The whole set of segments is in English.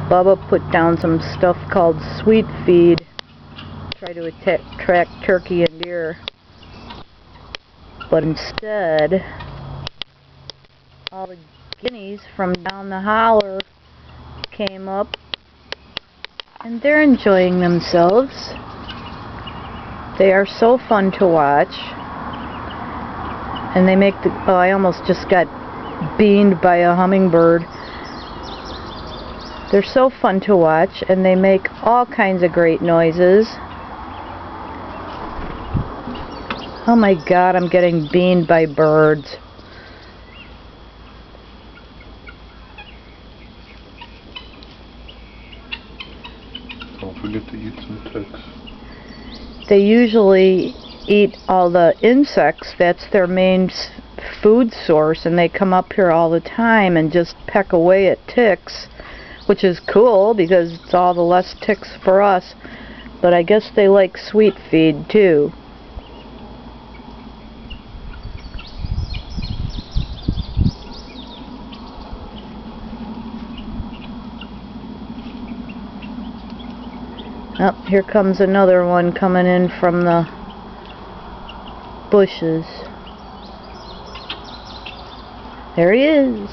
Bubba put down some stuff called sweet feed, try to attract turkey and deer. But instead, all the guineas from down the holler came up, and they're enjoying themselves. They are so fun to watch, and they make the, oh, I almost just got beaned by a hummingbird. They're so fun to watch, and they make all kinds of great noises. Oh my God, I'm getting beaned by birds. Don't forget to eat some ticks. They usually eat all the insects. That's their main food source, and they come up here all the time and just peck away at ticks, which is cool because it's all the less ticks for us. But I guess they like sweet feed too. Oh, here comes another one coming in from the bushes. There he is.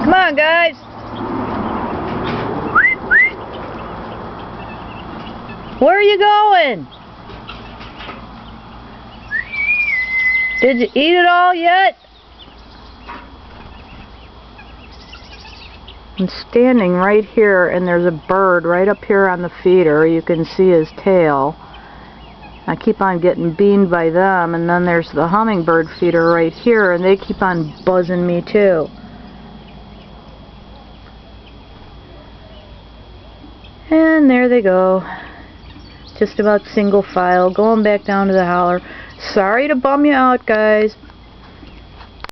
Come on, guys. Where are you going? Did you eat it all yet? I'm standing right here, and there's a bird right up here on the feeder. You can see his tail. I keep on getting beaned by them, and then there's the hummingbird feeder right here, and they keep on buzzing me too. And there they go. Just about single file, going back down to the holler. Sorry to bum you out, guys.